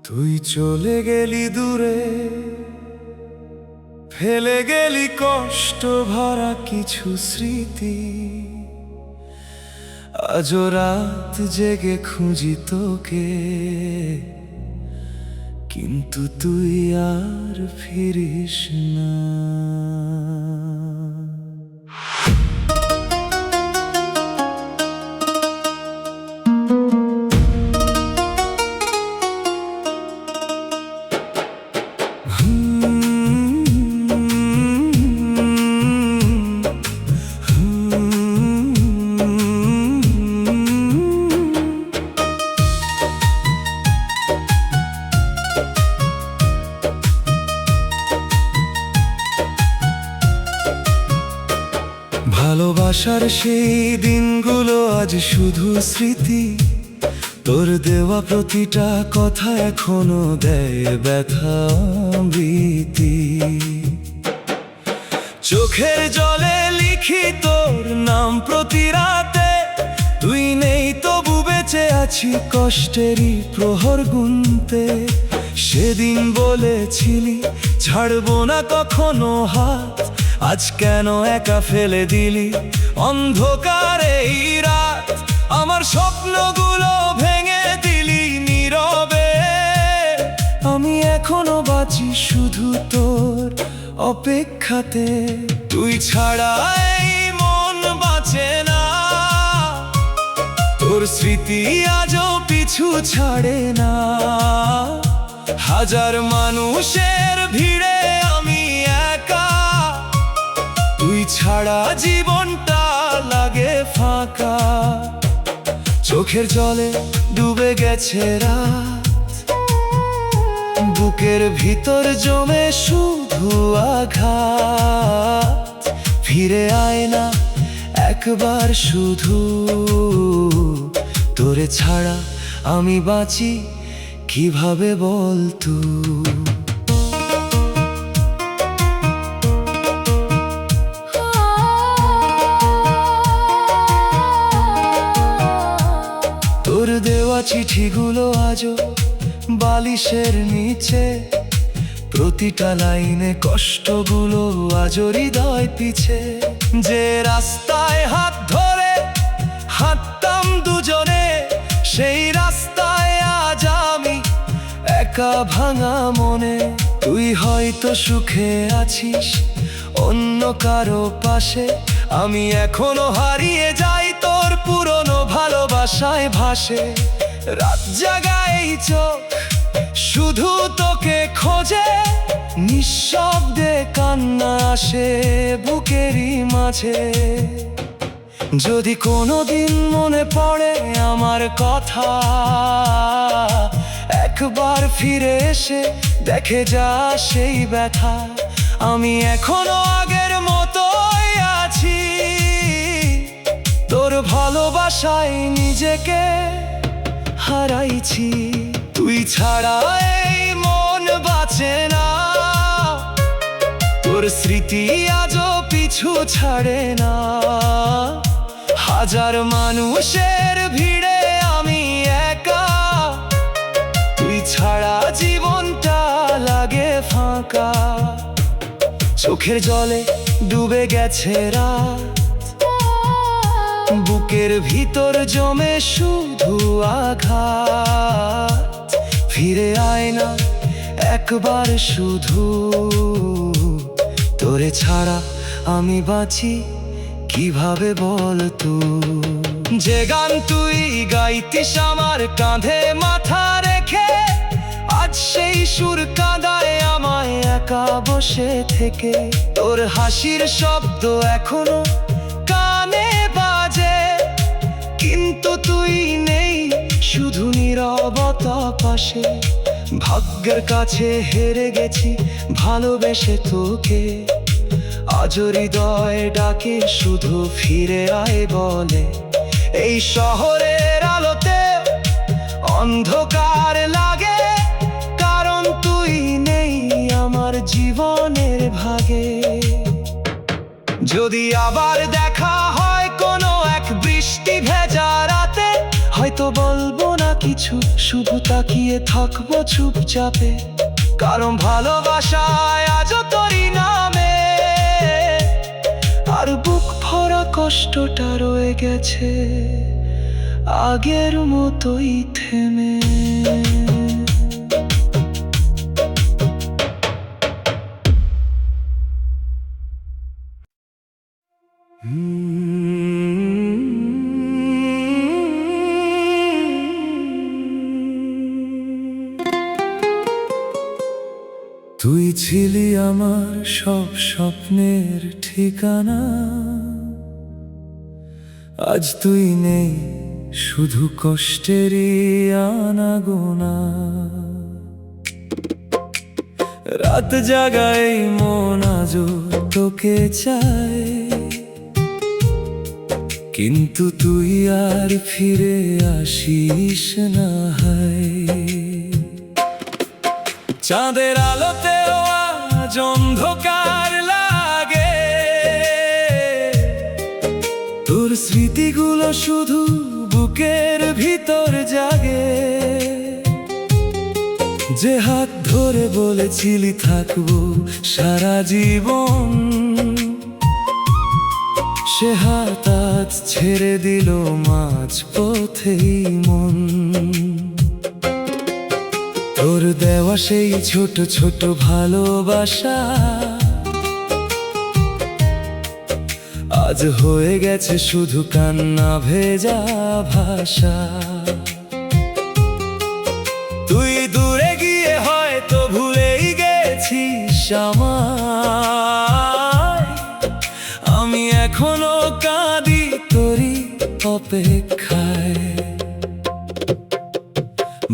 তুই চলে গেলি দূরে, ফেলে গেলি কষ্ট ভরা কিছু স্মৃতি। আজও রাত জেগে খুঁজি তোকে, কিন্তু তুই আর ফিরিস না। ভালোবাসার সেই দিনগুলো আজ শুধু স্মৃতি। তোর দেওয়া প্রতিটা কথা এখনো দেয় ব্যথা ভীতি। চোখের জলে লিখি তোর নাম প্রতি রাতে, তুই নেই তবু বেঁচে আছি কষ্টেরই প্রহর গুনতে। সেদিন বলেছিলি ছাড়বো না কখনো হাত, আজ কেন একা ফেলে দিলি অন্ধকারে এই রাত। আমার স্বপ্নগুলো ভেঙে দিলি নীরবে, আমি এখনো বাঁচি শুধু তোর অপেক্ষাতে। তুই ছাড়া এই মন বাঁচে না, তোর স্মৃতি আজও পিছু ছাড়ে না। হাজার মানুষের ভিড়ে আমি একা, তুই ছাড়া জীবনটা লাগে ফাঁকা। চোখের জলে ডুবে গেছে রাত, বুকের ভিতর জমে শুধু আঘাত। ফিরে আয় না একবার শুধু, তোরে ছাড়া আমি বাঁচি কিভাবে বল তুই। তোর দেওয়া চিঠিগুলো আজও বালিশের নিচে, প্রতিটা লাইনে কষ্টগুলো আজও হৃদয় পিছে। যে রাস্তায় হাত ধরে হাঁটতাম দুজনে, সেই রাস্তায় আজ আমি একা ভাঙা মনে। তুই হয়তো সুখে আছিস অন্য কারো পাশে, আমি এখনো হারিয়ে যাই তোর পুরনো ভালোবাসায় ভাসে। রাত জাগায় চোখ শুধু তোকে খোঁজে, নিঃশব্দে কান্না আসে বুকেরই মাঝে। যদি কোনোদিন মনে পড়ে আমার কথা, একবার ফিরে এসে দেখে যা সেই ব্যথা। আমি এখনো আগের মতোই আছি, তোর ভালোবাসায় নিজেকে হারাইছি। তুই ছাড়া এই মন বাঁচে না, তোর স্মৃতি আজও পিছু ছাড়ে না। হাজার মানুষের ভিড়ে আমি একা, তুই ছাড়া জীবনটা লাগে ফাঁকা। চোখের জলে ডুবে গেছে রাত, বুকের ভিতর জমে শুধু আঘাত। ফিরে আয় না একবার শুধু, তোরে ছাড়া আমি বাঁচি কিভাবে বল তুই। যে গান তুই গাইতিস আমার কাঁধে মাথা রেখে, আজ সেই সুর কাঁদায় আমায় একা বসে থেকে। তোর হাসির শব্দ এখনো কানে বাজে, কিন্তু তুই নেই শুধু নীরবতা পাশে। ভাগ্যের কাছে হেরে গেছি ভালোবেসে তোকে, আজ হৃদয় ডাকে শুধু ফিরে আয় বলে। এই শহরের আলোতে অন্ধকার লাগে, কারণ তুই নেই আমার জীবনের ভাগে। যদি আবার দেখা হয় কোনো এক বৃষ্টি ভেজা রাতে, হয়তো বলবো না কিছু, শুধু তাকিয়ে থাকবো চুপচাপে, কারণ ভালোবাসায় আজও তোরই নামে। আর বুক ভরা কষ্টটা রয়ে গেছে আগের মতোই থেমে। তুই ছিলি আমার সব স্বপ্নের ঠিকানা, আজ তুই নেই, শুধু কষ্টেরই আনাগোনা। রাত জাগায় মন আজও তোকে চায়, কিন্তু তুই আর ফিরে আসিস না। হায়, চাঁদের আলোতেও আজ অন্ধকার লাগে, তোর স্মৃতিগুলো শুধু বুকের ভিতর জাগে। যে হাত ধরে বলেছিলি থাকবো সারা জীবন, সে হাত আজ ছেড়ে দিল মাঝ পথেই মন। তোর দেওয়া সেই ছোট ছোট ভালোবাসা আজ হয়ে গেছে শুধু কান্না ভেজা ভাষা। তুই দূরে গিয়ে হয়তো ভুলেই গেছিস আমায়, আমি এখনো কাঁদি তোরই অপেক্ষায়।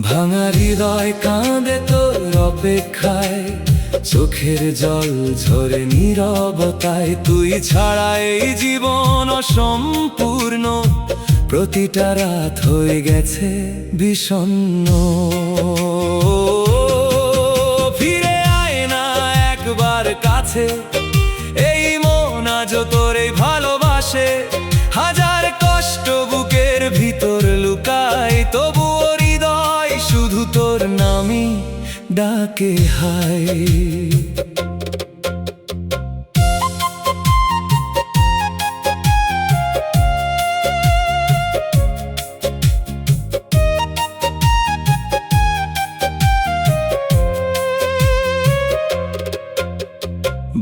ভাঙা হৃদয় কাঁদে তোর অপেক্ষায়, চোখের জল ঝরে নীরবতায়। তুই ছাড়া এই জীবন অসম্পূর্ণ, প্রতিটা রাত হয়ে গেছে বিষণ্ণ। ফিরে আয় না একবার কাছে, এই মন আজও তোরে ভালোবাসে। হাজার কষ্ট বুকের ভিতর লুকায়, তবুও হৃদয় শুধু তোর নামই ডাকে। হায়,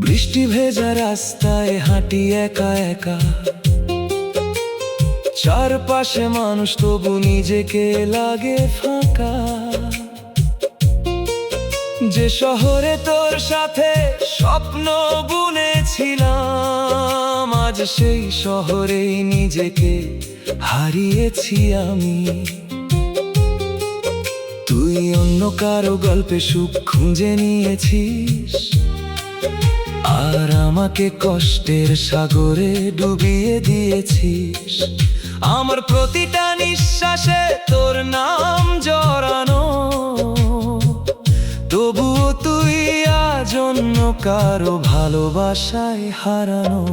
বৃষ্টি ভেজা রাস্তায় হাঁটি একা একা, চারপাশে মানুষ তবু নিজেকে লাগে ফাঁকা। যে শহরে তোর সাথে স্বপ্ন বুনেছিলাম, আজ সেই শহরেই নিজেকে হারিয়েছি আমি। তুই অন্য কারো গল্পে সুখ খুঁজে নিয়েছিস, আর আমাকে কষ্টের সাগরে ডুবিয়ে দিয়েছিস। আমার প্রতিটা নিঃশ্বাসে তোর নাম জড়ানো, তবুও তুই আজ অন্য কারো ভালোবাসায় হারানো।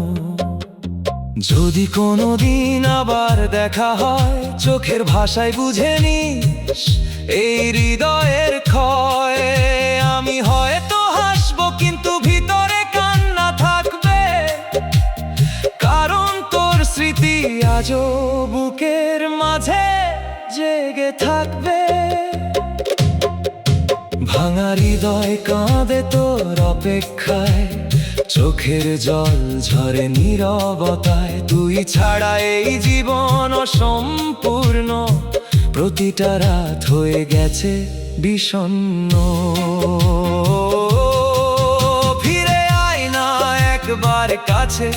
যদি কোনোদিন আবার দেখা হয়, চোখের ভাষায় বুঝে নিস এই হৃদয়ের ক্ষয়। আমি হয়তো হাসবো কিন্তু ভিতরে কান্না থাকবে, কারণ তোর স্মৃতি আজও বুকের মাঝে জেগে থাকবে। ভাঙা হৃদয় কাঁদে তোর অপেক্ষায়, চোখের জল ঝরে নীরবতায়। তুই ছাড়া এই জীবন অসম্পূর্ণ, প্রতিটা রাত হয়ে গেছে বিষণ্ণ। ফিরে আয় না একবার কাছে,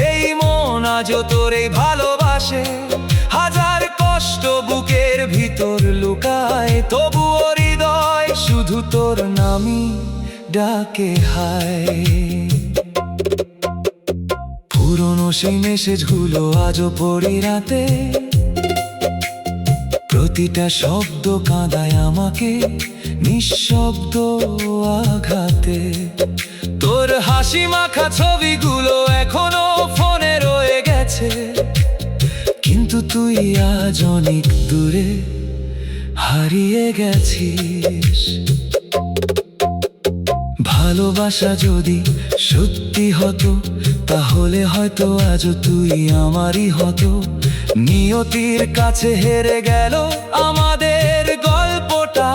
এই মন আজও তোরে ভালোবাসে। হাজার কষ্ট বুকের ভিতর লুকায়, তবুও হৃদয় শুধু তোর নামই ডাকে। হায়, পুরনো সেই মেসেজগুলো আজও পড়ি রাতে, প্রতিটা শব্দ কাঁদায় আমাকে নিঃশব্দ আঘাতে। তোর হাসি মাখা ছবিগুলো এখনো ফোনে রয়ে গেছে, কিন্তু তুই আজ অনেক দূরে হারিয়ে গেছিস। ভালোবাসা যদি সত্যি হতো তাহলে হয়তো আজও তুই আমারই হতো। নিয়তির কাছে হেরে গেল আমাদের গল্পটা,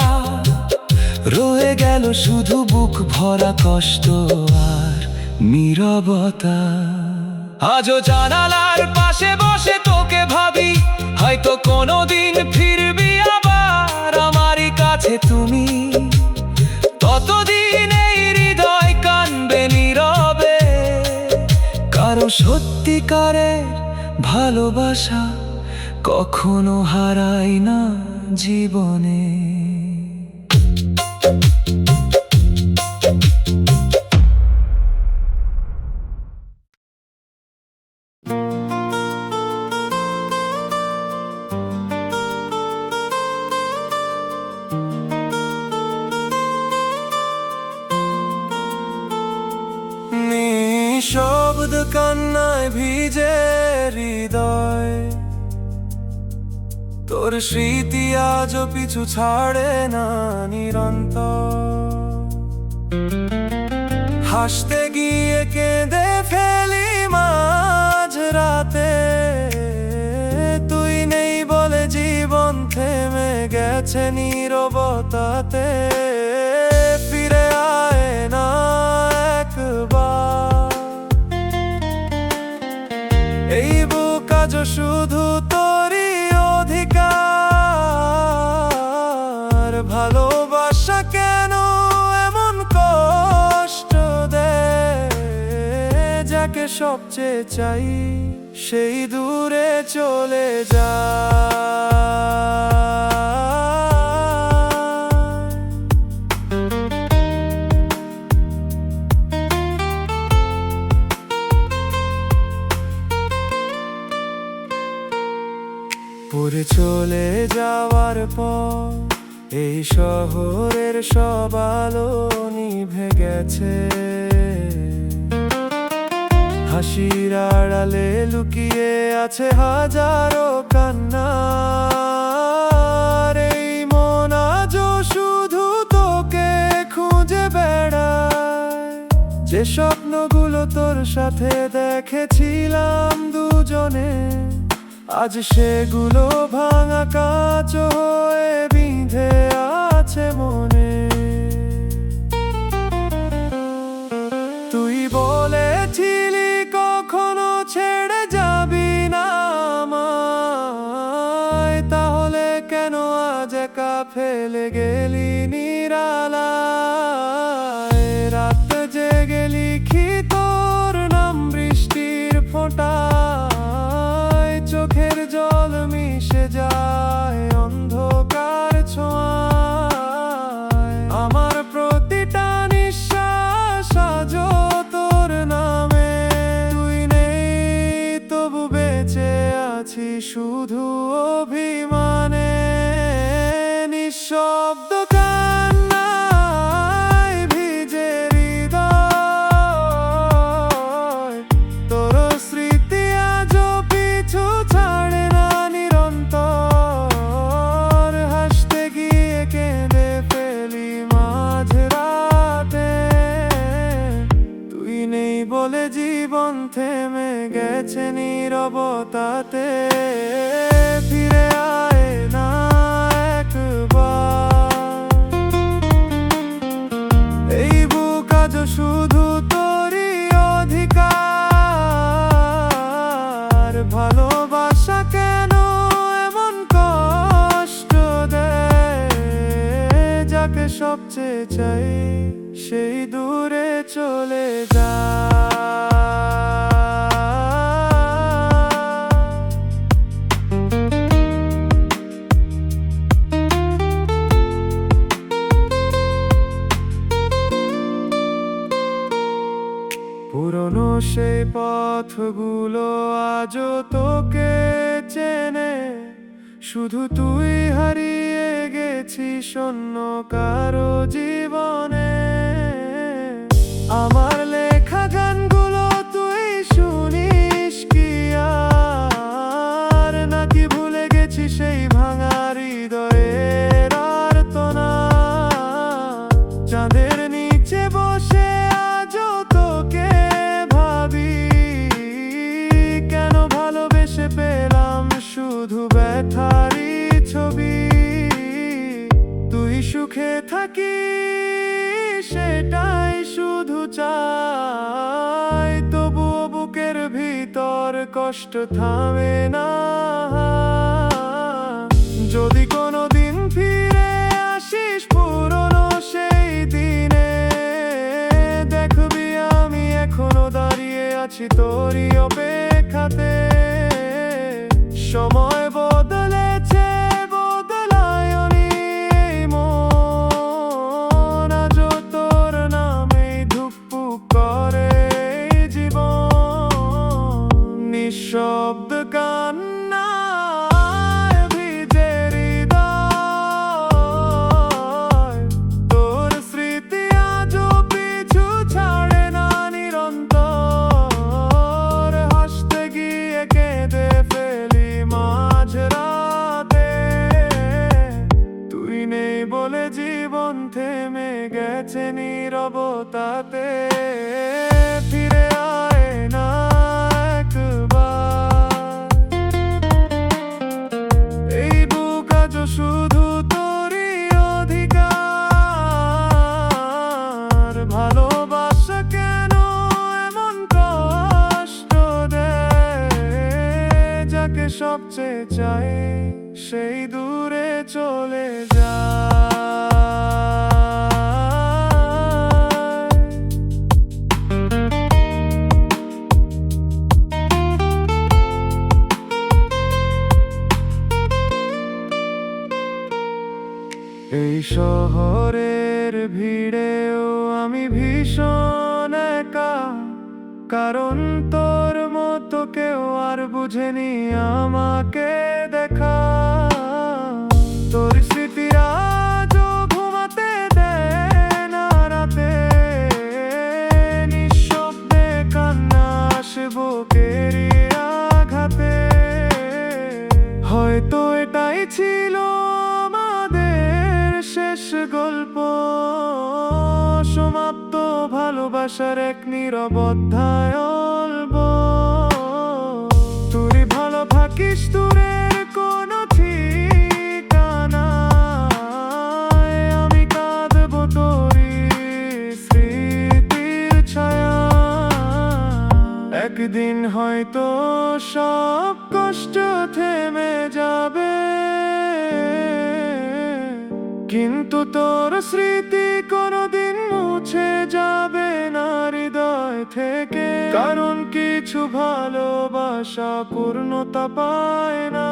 রয়ে গেল শুধু বুক ভরা কষ্ট আর নীরবতা। আজও জানালার পাশে বসে তোকে ভাবি, হয়তো কোনোদিন ফিরবি আবার আমারই কাছে তুমি। ততদিন এই হৃদয় কানবে নীরবে, কারো সত্যিকারের ভালোবাসা কখনো হারায় না জীবনে। নিঃশব্দ কান্নায় ভিজে হৃদয়, তোর স্মৃতি আজও পিছু ছাড়ে না নিরন্তর। হাসতে গিয়ে কেঁদে ফেলি মাঝ রাতে, তুই নেই বলে জীবন থেমে গেছে নীরবতাতে। ফিরে আয় না একবার, এই বুক আজও শুধু তোরই অধিকার। ভালোবাসা কেন এমন কষ্ট দেয়, যাকে সবচেয়ে চাই সেই দূরে চলে যায়। পুরে চলে যাওয়ার পর এই শহরের সব আলো নিভে গেছে। হাসির আড়ালে লুকিয়ে আছে হাজারো কান্না। এই মন আজও শুধু তোকে খুঁজে বেড়ায়, যে স্বপ্নগুলো তোর সাথে দেখেছিলাম দুজনে, আজ সেগুলো ভাঙা কাঁচ হয়ে বিঁধে আছে মনে। তুই বলেছিলি কখনো ছেড়ে যাবি না আমায়, তাহলে কেন আজ একা ফেলে গেলি নিরালায়। রাত জেগে লিখি তোর নাম বৃষ্টির ফোঁটায়, চোখের জল মিশে যায় অন্ধকার ছোঁয়ায়। আমার প্রতিটা নিঃশ্বাস আজও তোর নামে, তুই নেই তবু বেঁচে আছি শুধু অভিমানে। নিঃশব্দ কান্নায় ভিজে হৃদয়, তোর স্মৃতি আজও পিছু ছাড়ে না নিরন্তর। হাসতে গিয়ে কেঁদে ফেলি মাঝ রাতে, তুই নেই বলে জীবন থেমে গেছে নীরবতাতে। ফিরে আয় না একবার, এই বুক আজও শুধু তোরই অধিকার। ভালোবাসা কেন এমন কষ্ট দেয়, যাকে সবচেয়ে চাই সেই দূরে চলে যায়। পুরনো সেই পথগুলো আজও তোকে চেনে, শুধু তুই হারিয়ে গেছিস শূন্য কারো জীবনে। আমার লেখা গানগুলো তুই শুনিস কি আর, নাকি ভুলে গেছিস সেই ভাঙা হৃদয়ে। সুখে থাকি সেটাই শুধু চাই, তবুও বুকের ভিতর কষ্ট থামে না। যদি কোনোদিন ফিরে আসিস পুরনো সেই দিনে, দেখবি আমি এখনো দাঁড়িয়ে আছি তোরই অপেক্ষাতে। সময় বদলেছে, বদলায়নি এই মন, আজও তোর নামেই ধুকপুক করে এই জীবন। নিঃশব্দ কান্নায় ভিজে হৃদয়, তোর স্মৃতি আজও পিছু ছাড়ে না নিরন্তর। হাসতে গিয়ে কেঁদে ফেলি মাঝরাতে, তুই নেই বলে জীবন থেমে গেছে নীরবতাতে। ফিরে আয় না একবার, এই বুক আজও শুধু তোরই অধিকার। ভালোবাসা কেন এমন কষ্ট দেয়, যাকে সবচেয়ে চাই সেই দূরে চলে যায়। এই শহরের ভিড়েও আমি ভীষণ একা, কারণ তোর মতো কেউ আর বুঝেনি আমাকে দেখা। তোর স্মৃতিরা আজও ঘুমাতে দেয় না রাতে, নিঃশব্দে কান্না আসে বুকেরই আঘাতে। হয়তো এটাই ছিল আমাদের শেষ গল্প, সমাপ্ত ভালোবাসার এক নীরব অধ্যায় অল্প। তুই ভালো থাকিস দূরের কোনো ঠিকানায়, আমি কাঁদবো তোরই স্মৃতির ছায়া। একদিন হয়তো সব কষ্ট থেমে যাবে, কিন্তু তোর স্মৃতি কোনোদিন মুছে যাবে না হৃদয় থেকে। কারণ কিছু ভালোবাসা পূর্ণতা পায় না,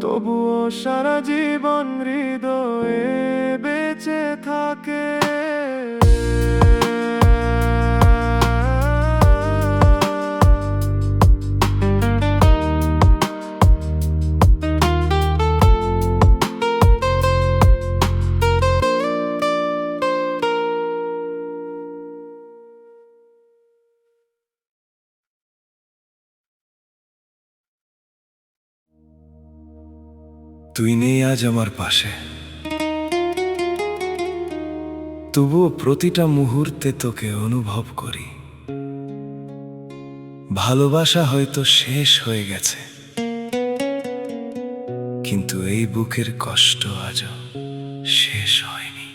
তবুও সারা জীবন হৃদয়ে বেঁচে থাকে। তুই নেই আজ আমার পাশে, তবুও প্রতিটা মুহূর্তে তোকে অনুভব করি। ভালোবাসা হয়তো শেষ হয়ে গেছে, কিন্তু এই বুকের কষ্ট আজও শেষ হয়নি।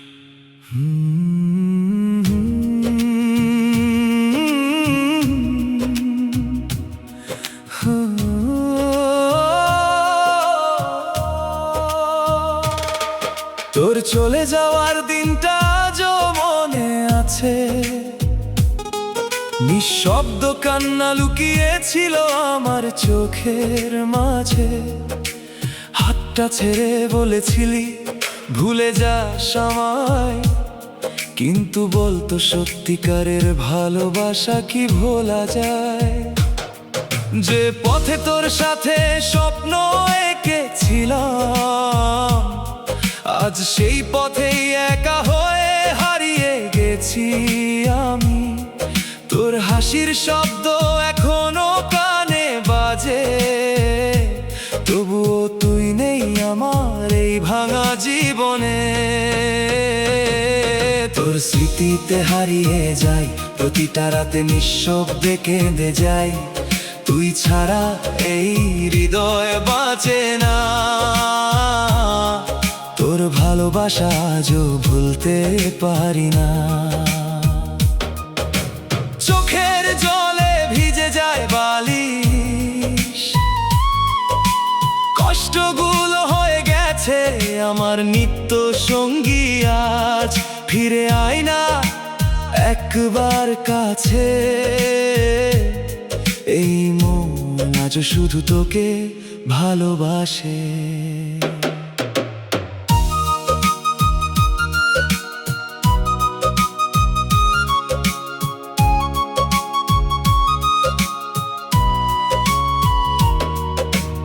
তোর চলে যাওয়ার দিনটা আজও মনে আছে, নিঃশব্দ কান্না লুকিয়েছিল আমার চোখের মাঝে। হাতটা ছেড়ে বলেছিলি ভুলে যাস আমায়, কিন্তু বলতো সত্যিকারের ভালোবাসা কি ভোলা যায়। যে পথে তোর সাথে স্বপ্ন এঁকেছিলাম, আজ সেই পথেই একা হয়ে হারিয়ে গেছি আমি। তোর হাসির শব্দ এখনো কানে বাজে, তবুও তুই নেই আমার এই ভাঙা জীবনে। তোর স্মৃতিতে হারিয়ে যাই, প্রতিটা রাতে নিঃশব্দে কেঁদে যাই। তুই ছাড়া এই হৃদয় বাঁচে না, তোর ভালোবাসা আজও ভুলতে পারি না। চোখের জলে ভিজে যায় বালিশ, কষ্টগুলো হয়ে গেছে আমার নিত্য সঙ্গী। আজ ফিরে আয় না একবার কাছে, এই মন আজও শুধু তোকে ভালোবাসে।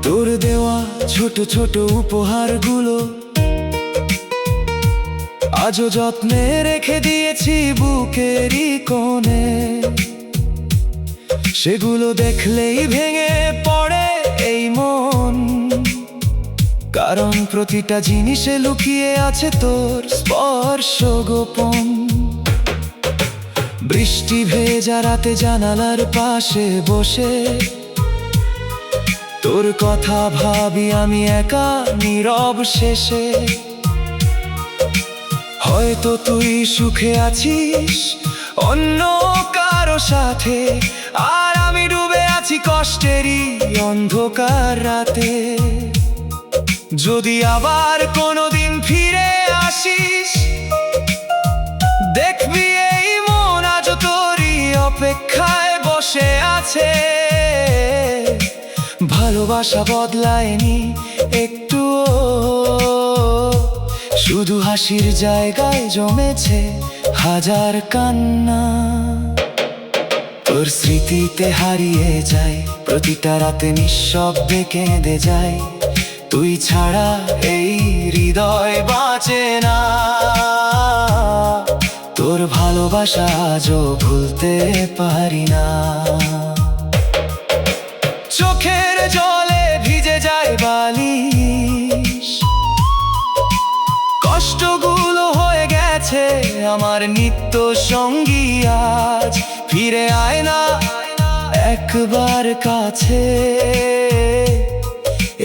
তোর দেওয়া ছোট ছোট উপহারগুলো আজও যত্নে রেখে দিয়েছি বুকেরই কোণে। সেগুলো দেখলেই ভেঙে পড়ে এই মন, কারণ প্রতিটা জিনিসে লুকিয়ে আছে তোর স্পর্শ গোপন। বৃষ্টি ভেজা রাতে জানালার পাশে বসে তোর কথা ভাবি আমি একা নীরব শেষে। হয়তো তুই সুখে আছিস অন্য কারো সাথে, আর আমি ডুবে আছি কষ্টেরই অন্ধকার রাতে। যদি আবার কোনোদিন ফিরে আসিস, দেখবি এই মন আজও তোরই অপেক্ষায় বসে আছে। ভালোবাসা বদলায়নি একটুও, শুধু হাসির জায়গায় জমেছে হাজার কান্না। তোর স্মৃতিতে হারিয়ে যায় প্রতিটা রাতে নিঃশব্দে কেঁদে যায়। তুই ছাড়া এই হৃদয় বাঁচে না। তোর ভালোবাসা আজও ভুলতে পারি না। চোখের জলে ভিজে যায় বালিশ, কষ্টগুলো হয়ে গেছে আমার নিত্য সঙ্গী। আজ ফিরে আয় না একবার কাছে,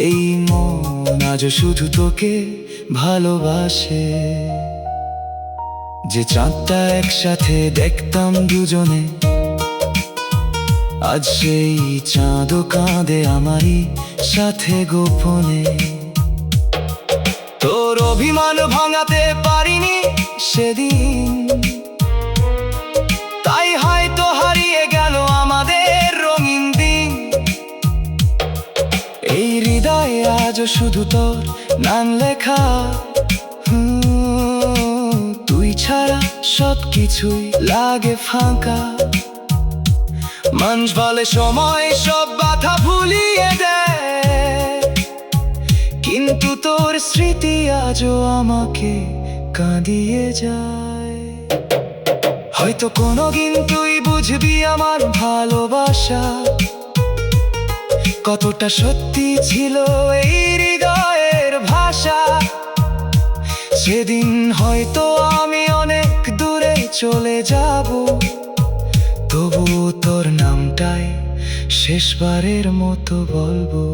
এই মন আজও শুধু তোকে ভালোবাসে। যে চাঁদটা একসাথে দেখতাম দুজনে, আজ সেই চাঁদও কাঁদে আমারই সাথে গোপনে। তোর অভিমান ভাঙাতে পারিনি সেদিন, তাই হয়তো হারিয়ে গেল আমাদের রঙিন দিন। এই হৃদয়ে আজও শুধু তোর নাম লেখা। তুই ছাড়া সবকিছুই লাগে ফাঁকা। মানুষ বলে সময় সব বাধা ভুলিয়ে দেয়, কিন্তু তোর স্মৃতি আজও আমাকে কাঁদিয়ে যায়। হয়তো কোনোদিন তুই বুঝবি আমার ভালোবাসা কতটা সত্যি ছিল এই হৃদয়ের ভাষা। সেদিন হয়তো আমি অনেক দূরে চলে যাব, তবু তোর নামটাই শেষবারের মতো বলবো।